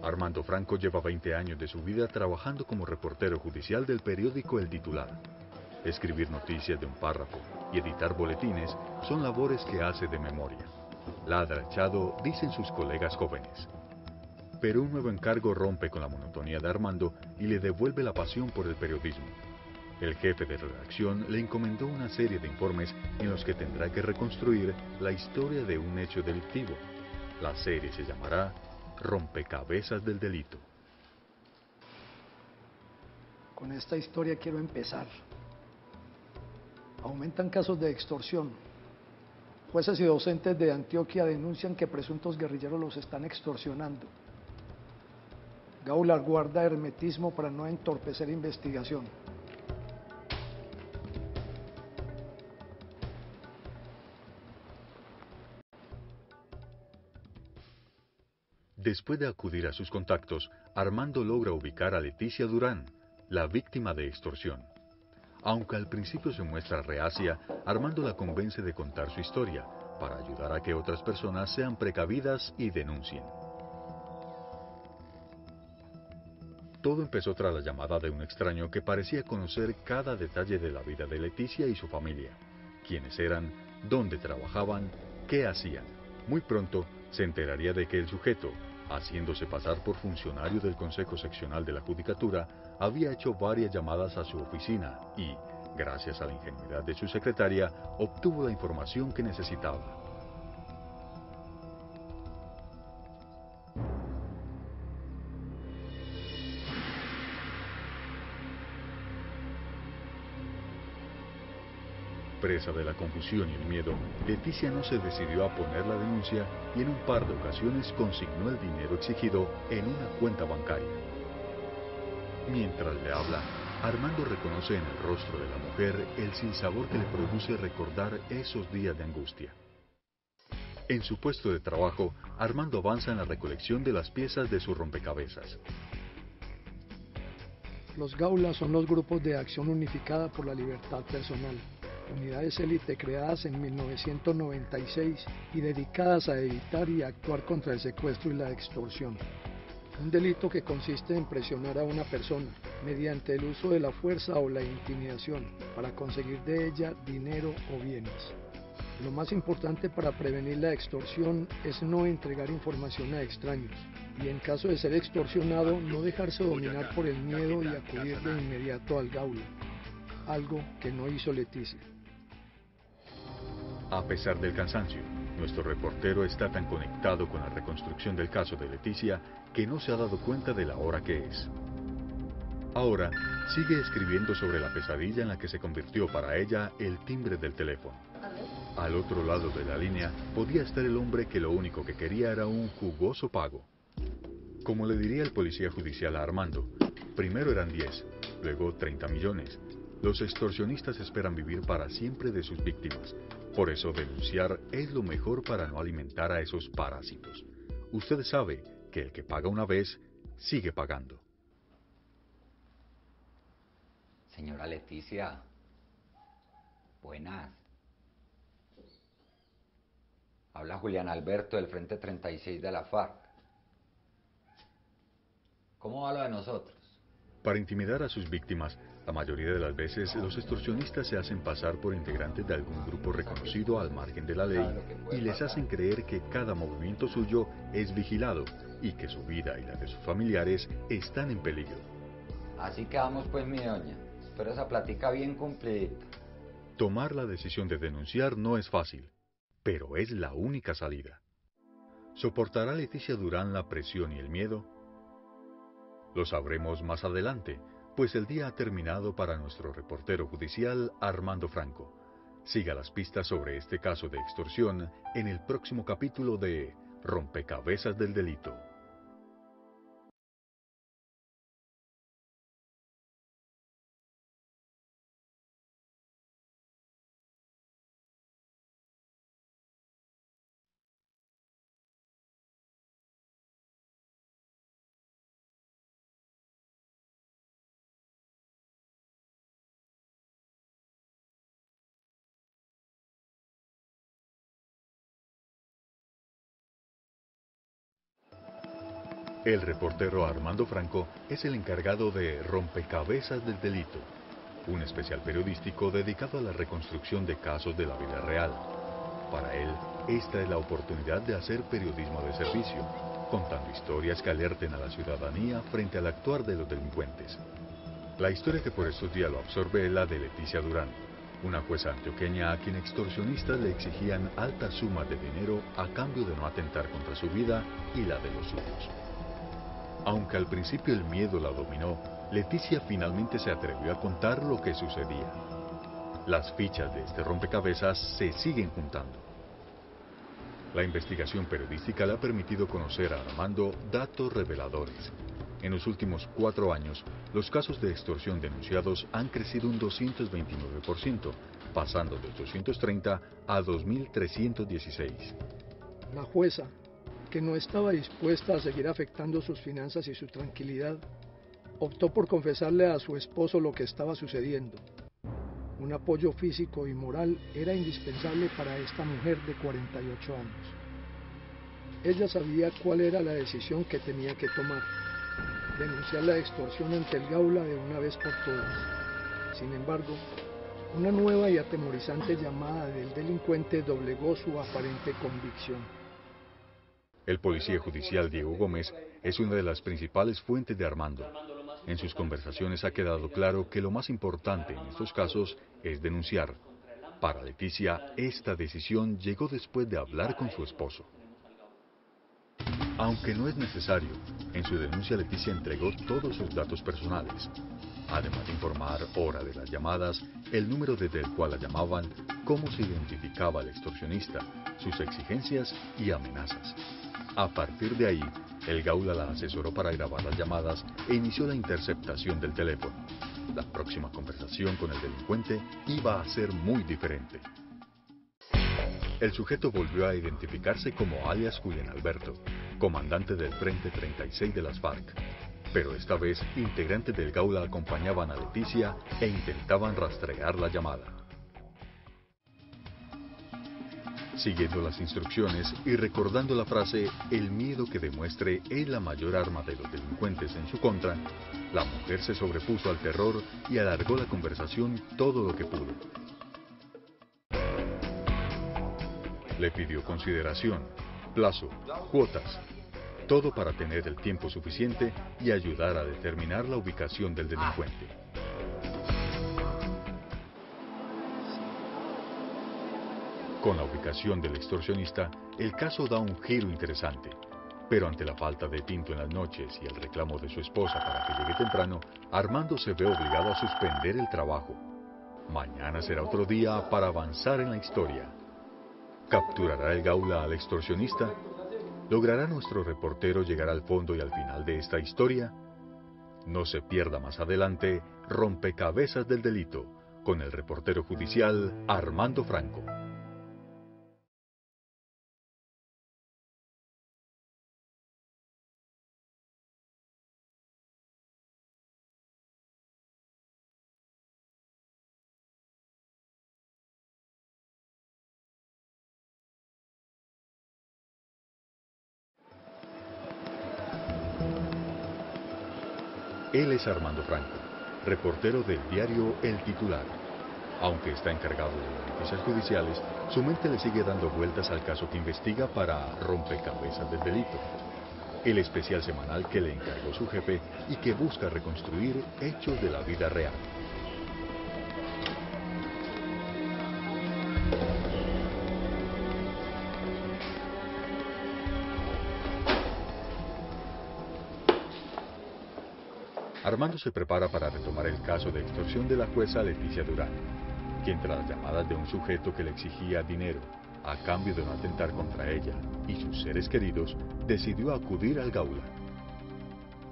Armando Franco lleva 20 años de su vida trabajando como reportero judicial del periódico El Titular. Escribir noticias de un párrafo y editar boletines son labores que hace de memoria. La ha echado, dicen sus colegas jóvenes. Pero un nuevo encargo rompe con la monotonía de Armando y le devuelve la pasión por el periodismo. El jefe de redacción le encomendó una serie de informes en los que tendrá que reconstruir la historia de un hecho delictivo. La serie se llamará Rompecabezas del Delito. Con esta historia quiero empezar. Aumentan casos de extorsión. Jueces y docentes de Antioquia denuncian que presuntos guerrilleros los están extorsionando. Gaula guarda hermetismo para no entorpecer investigación. Después de acudir a sus contactos, Armando logra ubicar a Leticia Durán, la víctima de extorsión. Aunque al principio se muestra reacia, Armando la convence de contar su historia, para ayudar a que otras personas sean precavidas y denuncien. Todo empezó tras la llamada de un extraño que parecía conocer cada detalle de la vida de Leticia y su familia. Quiénes eran, dónde trabajaban, qué hacían. Muy pronto se enteraría de que el sujeto, haciéndose pasar por funcionario del Consejo Seccional de la Judicatura, había hecho varias llamadas a su oficina y, gracias a la ingenuidad de su secretaria, obtuvo la información que necesitaba. Presa de la confusión y el miedo, Leticia no se decidió a poner la denuncia y en un par de ocasiones consignó el dinero exigido en una cuenta bancaria. Mientras le habla, Armando reconoce en el rostro de la mujer el sinsabor que le produce recordar esos días de angustia. En su puesto de trabajo, Armando avanza en la recolección de las piezas de su rompecabezas. Los Gaulas son los grupos de acción unificada por la libertad personal, unidades élite creadas en 1996 y dedicadas a evitar y actuar contra el secuestro y la extorsión. Un delito que consiste en presionar a una persona mediante el uso de la fuerza o la intimidación para conseguir de ella dinero o bienes. Lo más importante para prevenir la extorsión es no entregar información a extraños y en caso de ser extorsionado no dejarse dominar por el miedo y acudir de inmediato al Gaula, algo que no hizo Leticia. A pesar del cansancio, nuestro reportero está tan conectado con la reconstrucción del caso de Leticia que no se ha dado cuenta de la hora que es. Ahora, sigue escribiendo sobre la pesadilla en la que se convirtió para ella el timbre del teléfono. Al otro lado de la línea podía estar el hombre que lo único que quería era un jugoso pago. Como le diría el policía judicial a Armando, primero eran 10, luego 30 millones. Los extorsionistas esperan vivir para siempre de sus víctimas. Por eso denunciar es lo mejor para no alimentar a esos parásitos. Usted sabe que el que paga una vez, sigue pagando. Señora Leticia, buenas. Habla Julián Alberto del Frente 36 de la FARC. ¿Cómo va lo de nosotros? Para intimidar a sus víctimas, la mayoría de las veces los extorsionistas se hacen pasar por integrantes de algún grupo reconocido al margen de la ley y les hacen creer que cada movimiento suyo es vigilado y que su vida y la de sus familiares están en peligro. Así que vamos pues, mi doña. Espero esa plática bien cumplidita. Tomar la decisión de denunciar no es fácil, pero es la única salida. ¿Soportará Leticia Durán la presión y el miedo? Lo sabremos más adelante, pues el día ha terminado para nuestro reportero judicial Armando Franco. Siga las pistas sobre este caso de extorsión en el próximo capítulo de Rompecabezas del Delito. El reportero Armando Franco es el encargado de Rompecabezas del Delito, un especial periodístico dedicado a la reconstrucción de casos de la vida real. Para él, esta es la oportunidad de hacer periodismo de servicio, contando historias que alerten a la ciudadanía frente al actuar de los delincuentes. La historia que por estos días lo absorbe es la de Leticia Durán, una jueza antioqueña a quien extorsionistas le exigían altas sumas de dinero a cambio de no atentar contra su vida y la de los suyos. Aunque al principio el miedo la dominó, Leticia finalmente se atrevió a contar lo que sucedía. Las fichas de este rompecabezas se siguen juntando. La investigación periodística le ha permitido conocer a Armando datos reveladores. En los últimos 4 años, los casos de extorsión denunciados han crecido un 229%, pasando de 830 a 2.316. La jueza, que no estaba dispuesta a seguir afectando sus finanzas y su tranquilidad, optó por confesarle a su esposo lo que estaba sucediendo. Un apoyo físico y moral era indispensable para esta mujer de 48 años. Ella sabía cuál era la decisión que tenía que tomar: denunciar la extorsión ante el Gaula de una vez por todas. Sin embargo, una nueva y atemorizante llamada del delincuente doblegó su aparente convicción. El policía judicial Diego Gómez es una de las principales fuentes de Armando. En sus conversaciones ha quedado claro que lo más importante en estos casos es denunciar. Para Leticia, esta decisión llegó después de hablar con su esposo. Aunque no es necesario, en su denuncia Leticia entregó todos sus datos personales, además de informar hora de las llamadas, el número desde el cual la llamaban, cómo se identificaba al extorsionista, sus exigencias y amenazas. A partir de ahí, el Gaula la asesoró para grabar las llamadas e inició la interceptación del teléfono. La próxima conversación con el delincuente iba a ser muy diferente. El sujeto volvió a identificarse como alias Julián Alberto, comandante del Frente 36 de las FARC. Pero esta vez, integrantes del Gaula acompañaban a Leticia e intentaban rastrear la llamada. Siguiendo las instrucciones y recordando la frase "el miedo que demuestre es la mayor arma de los delincuentes en su contra", la mujer se sobrepuso al terror y alargó la conversación todo lo que pudo. Le pidió consideración, plazo, cuotas, todo para tener el tiempo suficiente y ayudar a determinar la ubicación del delincuente. Con la ubicación del extorsionista, el caso da un giro interesante. Pero ante la falta de tinto en las noches y el reclamo de su esposa para que llegue temprano, Armando se ve obligado a suspender el trabajo. Mañana será otro día para avanzar en la historia. ¿Capturará el Gaula al extorsionista? ¿Logrará nuestro reportero llegar al fondo y al final de esta historia? No se pierda más adelante Rompecabezas del Delito, con el reportero judicial Armando Franco. Él es Armando Franco, reportero del diario El Titular. Aunque está encargado de las noticias judiciales, su mente le sigue dando vueltas al caso que investiga para Rompecabezas del Delito, el especial semanal que le encargó su jefe y que busca reconstruir hechos de la vida real. Armando se prepara para retomar el caso de extorsión de la jueza Leticia Durán, quien tras las llamadas de un sujeto que le exigía dinero a cambio de no atentar contra ella y sus seres queridos, decidió acudir al Gaula.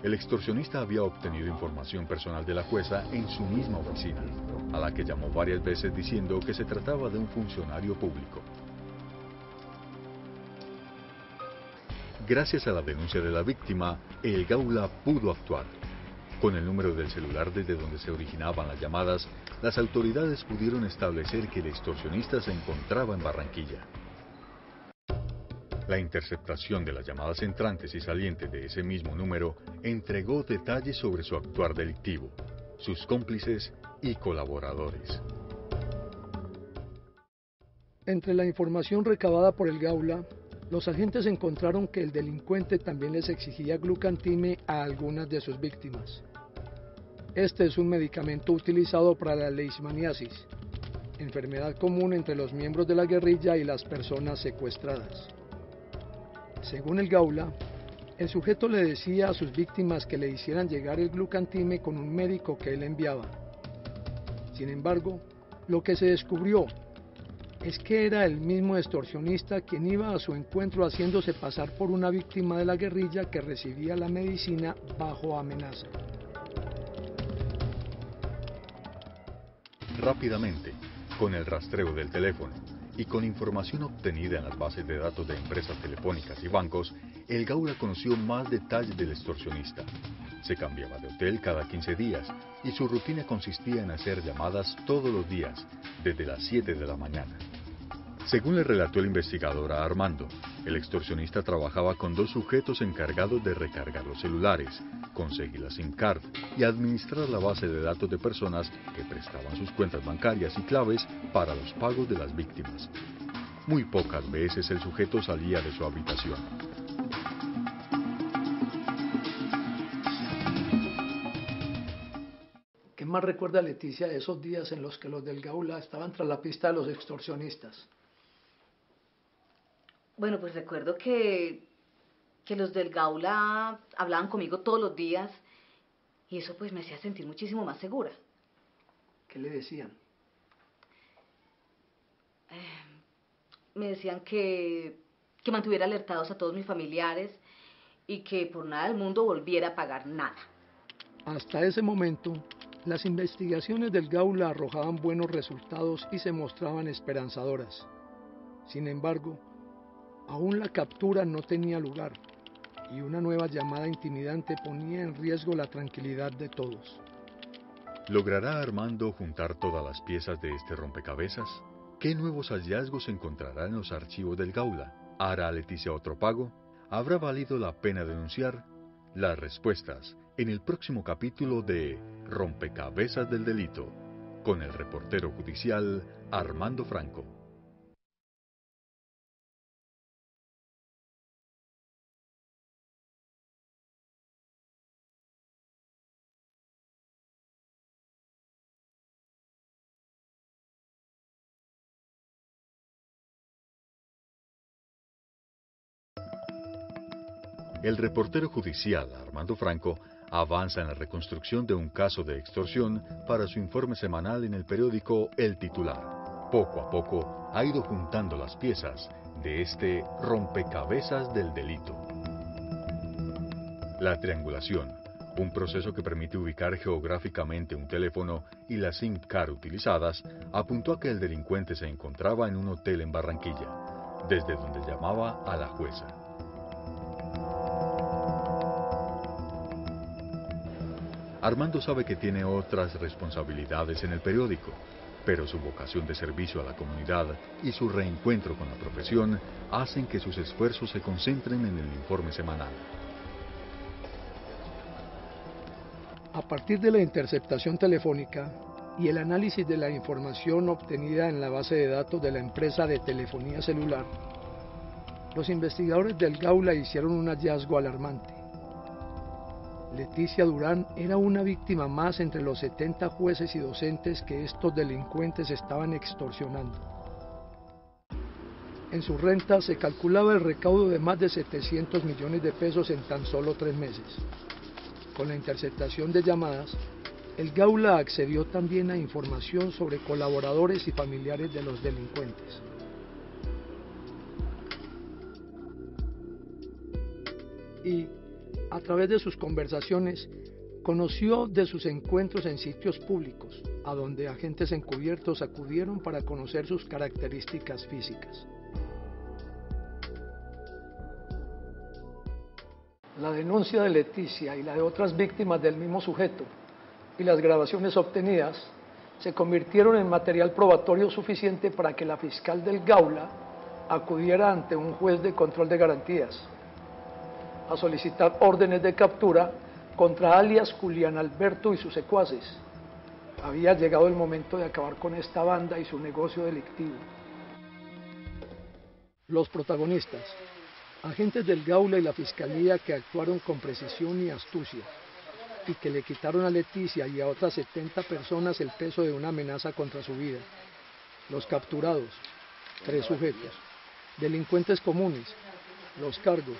El extorsionista había obtenido información personal de la jueza en su misma oficina, a la que llamó varias veces diciendo que se trataba de un funcionario público. Gracias a la denuncia de la víctima, el Gaula pudo actuar. Con el número del celular desde donde se originaban las llamadas, las autoridades pudieron establecer que el extorsionista se encontraba en Barranquilla. La interceptación de las llamadas entrantes y salientes de ese mismo número entregó detalles sobre su actuar delictivo, sus cómplices y colaboradores. Entre la información recabada por el Gaula, los agentes encontraron que el delincuente también les exigía glucantime a algunas de sus víctimas. Este es un medicamento utilizado para la leishmaniasis, enfermedad común entre los miembros de la guerrilla y las personas secuestradas. Según el Gaula, el sujeto le decía a sus víctimas que le hicieran llegar el glucantime con un médico que él enviaba. Sin embargo, lo que se descubrió es que era el mismo extorsionista quien iba a su encuentro haciéndose pasar por una víctima de la guerrilla que recibía la medicina bajo amenaza. Rápidamente, con el rastreo del teléfono y con información obtenida en las bases de datos de empresas telefónicas y bancos, el Gaula conoció más detalles del extorsionista. Se cambiaba de hotel cada 15 días y su rutina consistía en hacer llamadas todos los días, desde las 7 de la mañana. Según le relató el investigador a Armando, el extorsionista trabajaba con 2 sujetos encargados de recargar los celulares, conseguir la SIM card y administrar la base de datos de personas que prestaban sus cuentas bancarias y claves para los pagos de las víctimas. Muy pocas veces el sujeto salía de su habitación. ¿Qué más recuerda Leticia de esos días en los que los del Gaula estaban tras la pista de los extorsionistas? Bueno, pues recuerdo que los del Gaula hablaban conmigo todos los días y eso pues me hacía sentir muchísimo más segura. ¿Qué le decían? Me decían que mantuviera alertados a todos mis familiares y que por nada del mundo volviera a pagar nada. Hasta ese momento, las investigaciones del Gaula arrojaban buenos resultados y se mostraban esperanzadoras. Sin embargo, aún la captura no tenía lugar y una nueva llamada intimidante ponía en riesgo la tranquilidad de todos. ¿Logrará Armando juntar todas las piezas de este rompecabezas? ¿Qué nuevos hallazgos encontrará en los archivos del Gaula? ¿Hará Leticia otro pago? ¿Habrá valido la pena denunciar? Las respuestas en el próximo capítulo de Rompecabezas del Delito, con el reportero judicial Armando Franco. El reportero judicial Armando Franco avanza en la reconstrucción de un caso de extorsión para su informe semanal en el periódico El Titular. Poco a poco ha ido juntando las piezas de este rompecabezas del delito. La triangulación, un proceso que permite ubicar geográficamente un teléfono y la SIM card utilizadas, apuntó a que el delincuente se encontraba en un hotel en Barranquilla, desde donde llamaba a la jueza. Armando sabe que tiene otras responsabilidades en el periódico, pero su vocación de servicio a la comunidad y su reencuentro con la profesión hacen que sus esfuerzos se concentren en el informe semanal. A partir de la interceptación telefónica y el análisis de la información obtenida en la base de datos de la empresa de telefonía celular, los investigadores del Gaula hicieron un hallazgo alarmante. Leticia Durán era una víctima más entre los 70 jueces y docentes que estos delincuentes estaban extorsionando. En su renta se calculaba el recaudo de más de 700 millones de pesos en tan solo 3 meses. Con la interceptación de llamadas, el Gaula accedió también a información sobre colaboradores y familiares de los delincuentes. Y, a través de sus conversaciones, conoció de sus encuentros en sitios públicos, a donde agentes encubiertos acudieron para conocer sus características físicas. La denuncia de Leticia y la de otras víctimas del mismo sujeto y las grabaciones obtenidas se convirtieron en material probatorio suficiente para que la fiscal del Gaula acudiera ante un juez de control de garantías a solicitar órdenes de captura contra alias Julián Alberto y sus secuaces. Había llegado el momento de acabar con esta banda y su negocio delictivo. Los protagonistas, agentes del Gaula y la Fiscalía que actuaron con precisión y astucia y que le quitaron a Leticia y a otras 70 personas el peso de una amenaza contra su vida. Los capturados, 3 sujetos, delincuentes comunes, los cargos,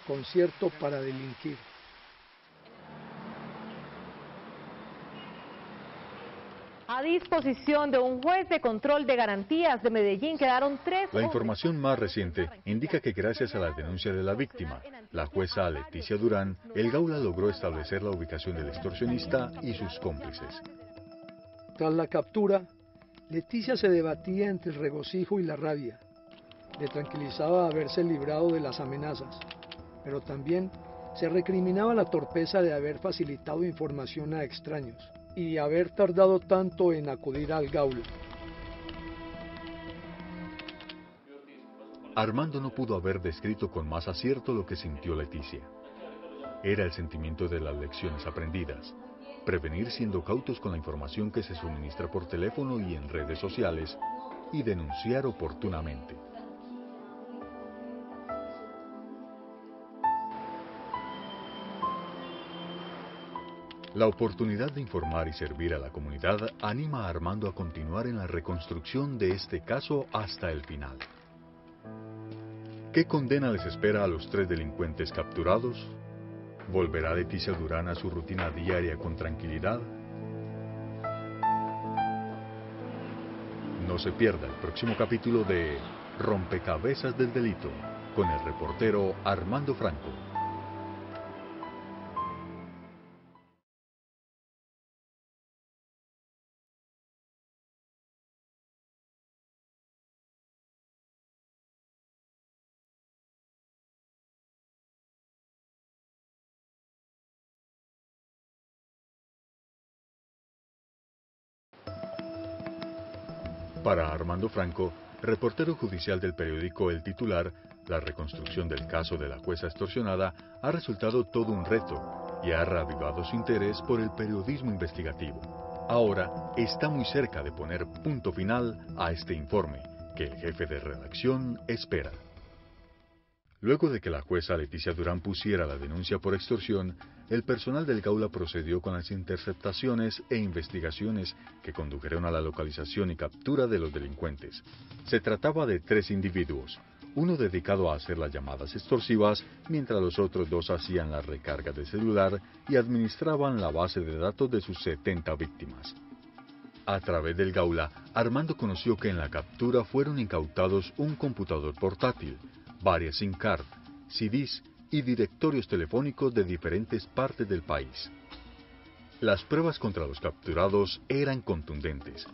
concierto para delinquir. A disposición de un juez de control de garantías de Medellín quedaron 3 La información más reciente indica que gracias a la denuncia de la víctima, la jueza Leticia Durán, el Gaula logró establecer la ubicación del extorsionista y sus cómplices. Tras la captura, Leticia se debatía entre el regocijo y la rabia. Le tranquilizaba haberse librado de las amenazas, pero también se recriminaba la torpeza de haber facilitado información a extraños y haber tardado tanto en acudir al Gaula. Armando no pudo haber descrito con más acierto lo que sintió Leticia. Era el sentimiento de las lecciones aprendidas, prevenir siendo cautos con la información que se suministra por teléfono y en redes sociales, y denunciar oportunamente. La oportunidad de informar y servir a la comunidad anima a Armando a continuar en la reconstrucción de este caso hasta el final. ¿Qué condena les espera a los 3 delincuentes capturados? ¿Volverá Leticia Durán a su rutina diaria con tranquilidad? No se pierda el próximo capítulo de Rompecabezas del Delito, con el reportero Armando Franco. Para Armando Franco, reportero judicial del periódico El Titular, la reconstrucción del caso de la jueza extorsionada ha resultado todo un reto y ha reavivado su interés por el periodismo investigativo. Ahora está muy cerca de poner punto final a este informe que el jefe de redacción espera. Luego de que la jueza Leticia Durán pusiera la denuncia por extorsión, el personal del Gaula procedió con las interceptaciones e investigaciones que condujeron a la localización y captura de los delincuentes. Se trataba de 3 individuos, uno dedicado a hacer las llamadas extorsivas, mientras los otros 2 hacían la recarga de celular y administraban la base de datos de sus 70 víctimas. A través del Gaula, Armando conoció que en la captura fueron incautados un computador portátil, varias SIM card, CDs y directorios telefónicos de diferentes partes del país. Las pruebas contra los capturados eran contundentes.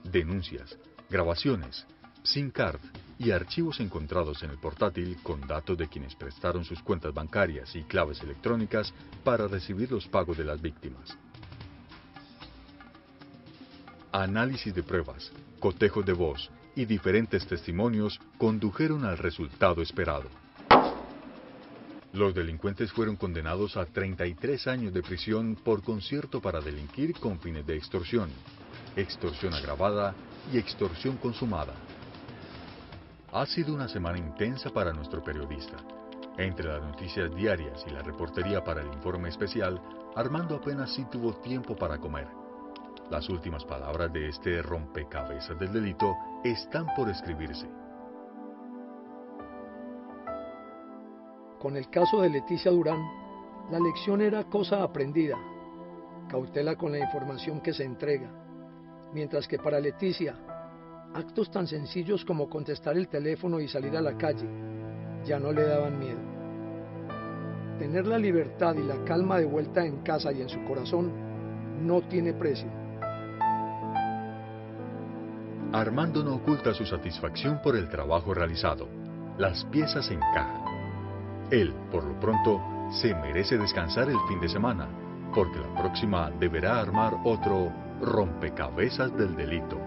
Denuncias, grabaciones, SIM card y archivos encontrados en el portátil con datos de quienes prestaron sus cuentas bancarias y claves electrónicas para recibir los pagos de las víctimas. Análisis de pruebas, cotejos de voz y diferentes testimonios condujeron al resultado esperado. Los delincuentes fueron condenados a 33 años de prisión por concierto para delinquir con fines de extorsión, extorsión agravada y extorsión consumada. Ha sido una semana intensa para nuestro periodista. Entre las noticias diarias y la reportería para el informe especial, Armando apenas sí tuvo tiempo para comer. Las últimas palabras de este rompecabezas del delito están por escribirse. Con el caso de Leticia Durán, la lección era cosa aprendida, cautela con la información que se entrega, mientras que para Leticia, actos tan sencillos como contestar el teléfono y salir a la calle ya no le daban miedo. Tener la libertad y la calma de vuelta en casa y en su corazón no tiene precio. Armando no oculta su satisfacción por el trabajo realizado. Las piezas encajan. Él, por lo pronto, se merece descansar el fin de semana, porque la próxima deberá armar otro rompecabezas del delito.